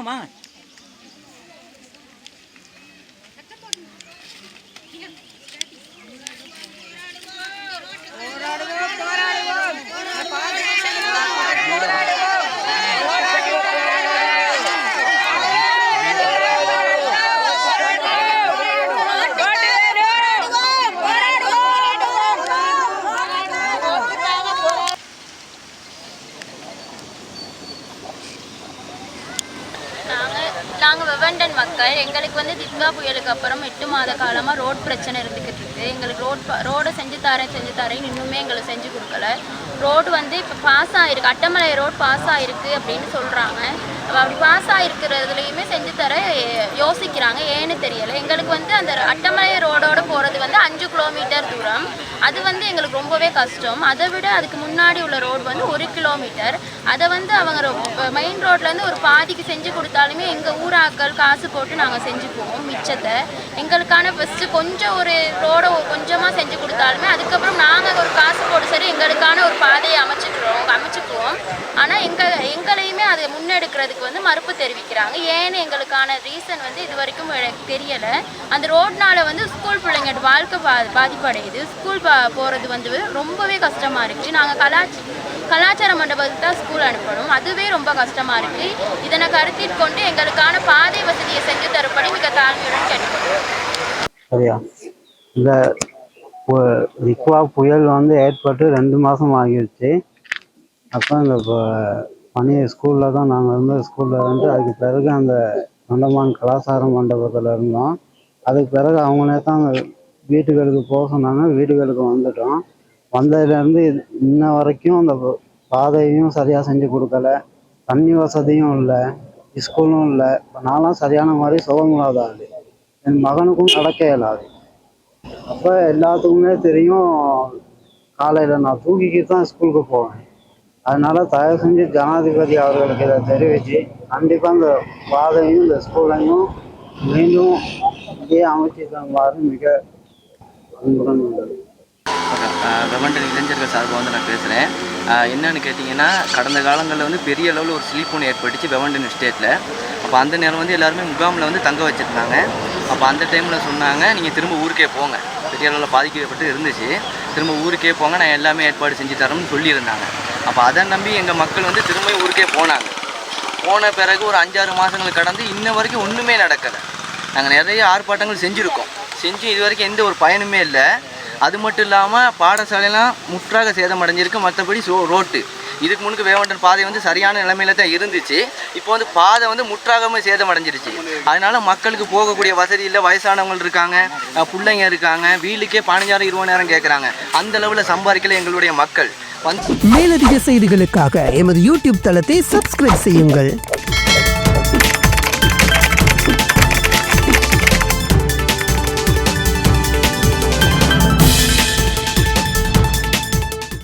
வாங்கம்மா. நாங்கள் வெவண்டன் மக்கள். எங்களுக்கு வந்து தித்வா புயலுக்கு அப்புறம் 8 மாத காலமாக ரோட் பிரச்சனை இருந்துக்கிட்டு இருக்குது. எங்களுக்கு ரோடை செஞ்சு தரேன் இன்னுமே எங்களுக்கு செஞ்சு கொடுக்கல. ரோடு வந்து இப்போ பாஸ் ஆகிருக்கு, அட்டமலை ரோடு பாஸ் ஆகிருக்கு அப்படின்னு சொல்கிறாங்க. அப்படி பாஸ் ஆகிருக்கிறதுலையுமே செஞ்சு தர யோசிக்கிறாங்க, ஏன்னு தெரியலை. எங்களுக்கு வந்து அந்த அட்டமலை ரோடோடு போகிறது வந்து 5 கிலோமீட்டர் தூரம். அது வந்து எங்களுக்கு ரொம்பவே கஷ்டம். அதை விட அதுக்கு முன்னாடி உள்ள ரோடு வந்து 1 கிலோமீட்டர். அதை வந்து அவங்க மெயின் ரோட்லேருந்து ஒரு பாதிக்கு செஞ்சு கொடுத்தாலுமே எங்கள் ஊராக்கள் காசு போட்டு நாங்கள் செஞ்சுக்குவோம். மிச்சத்தை எங்களுக்கான ஃபஸ்ட்டு கொஞ்சம் ஒரு ரோடை கொஞ்சமாக செஞ்சு கொடுத்தாலுமே அதுக்கப்புறம் நாங்கள் ஒரு காசு போட்டு சரி எங்களுக்கான ஒரு பாதையை அமைச்சுக்குவோம். ஆனால் எங்களையுமே அதை முன்னெடுக்கிறதுக்கு வந்து மறுப்பு தெரிவிக்கிறாங்க. ஏன்னு எங்களுக்கான ரீசன் வந்து இது வரைக்கும் எனக்கு தெரியலை. அந்த ரோட்னால வந்து ஸ்கூல் பிள்ளைங்க வாழ்க்கை பாதிப்படையுது. ஸ்கூல் போகிறது வந்து ரொம்பவே கஷ்டமாக இருக்குது. நாங்கள் கலாச்சார மண்டபத்துக்கு தான் ஸ்கூல் அனுப்பணும். அதுவே ரொம்ப கஷ்டமாக இருக்குது. இதனை கருத்தில் கொண்டு எங்களுக்கான பாதை வசதியை செஞ்சு தரும்படி மிக தாழ்மையுடன் கேட்டுக்கொள்கிறோம். சரியா, இந்த தித்வா புயல் வந்து ஏற்பட்டு 2 மாதம் ஆகிடுச்சு. அப்போ இந்த ஸ்கூலில் தான் நாங்கள் ஸ்கூலில் வந்து அதுக்கு பிறகு அந்த அந்தமான் கலாச்சார மண்டபத்தில் இருந்தோம். அதுக்கு பிறகு அவங்களே தான் வீட்டுகளுக்கு போக சொன்னாங்க. வீடுகளுக்கு வந்துட்டோம். வந்ததுலேருந்து இன்ன வரைக்கும் அந்த பாதையும் சரியாக செஞ்சு கொடுக்கல, தண்ணி வசதியும் இல்லை, ஸ்கூலும் இல்லை. இப்போ நான்லாம் சரியான மாதிரி சுகமில்லாத ஆள், என் மகனுக்கும் நடக்க இயலாது. அப்போ எல்லாத்துக்குமே தெரியும், காலையில் நான் தூக்கிக்கிட்டு தான் ஸ்கூலுக்கு போவேன். அதனால தயவு செஞ்சு ஜனாதிபதி அவர்களுக்கு இதை தெரிவித்து கண்டிப்பாக இந்த பாதையும் இந்த ஸ்கூலையும் மீண்டும் இதே அமைச்சு தருமாறு மிக அன்புடன் உள்ளது. வெவண்டன் இளைஞர்கள் சார்பாக வந்து நான் பேசுகிறேன். என்னென்னு கேட்டிங்கன்னா, கடந்த காலங்களில் வந்து பெரிய அளவில் ஒரு ஸ்லீப் ஒன்று ஏற்பட்டுச்சு வெவண்டன் ஸ்டேட்டில். அப்போ அந்த நேரம் வந்து எல்லாருமே முகாமில் வந்து தங்க வச்சுருந்தாங்க. அப்போ அந்த டைமில் சொன்னாங்க, நீங்கள் திரும்ப ஊருக்கே போங்க, பெரிய அளவில் பாதிக்கப்பட்டு இருந்துச்சு, திரும்ப ஊருக்கே போங்க, நான் எல்லாமே ஏற்பாடு செஞ்சு தரோம்னு சொல்லியிருந்தாங்க. அப்போ அதை நம்பி எங்கள் மக்கள் வந்து திரும்ப ஊருக்கே போனாங்க. போன பிறகு ஒரு 5-6 மாதங்கள் கடந்து இன்ன வரைக்கும் ஒன்றுமே நடக்கலை. நாங்கள் நிறைய ஆர்ப்பாட்டங்கள் செஞ்சுருக்கோம், இது வரைக்கும் எந்த ஒரு பயனுமே இல்லை. அது மட்டும் இல்லாமல் பாடசாலையெல்லாம் முற்றாக சேதமடைஞ்சிருக்கு. மற்றபடி ரோட்டு இதுக்கு முன்னுக்கு வேவண்டன் பாதை வந்து சரியான நிலைமையில தான் இருந்துச்சு. இப்போ வந்து பாதை வந்து முற்றாகவே சேதமடைஞ்சிருச்சு. அதனால மக்களுக்கு போகக்கூடிய வசதி இல்லை. வயசானவங்க இருக்காங்க, பிள்ளைங்க இருக்காங்க, வீட்டுக்கே 15,000-20,000 கேட்குறாங்க. அந்த அளவில் சம்பாதிக்கல எங்களுடைய மக்கள். மேலதிக செய்திகளுக்காக எமது யூடியூப் தளத்தை சப்ஸ்கிரைப் செய்யுங்கள்.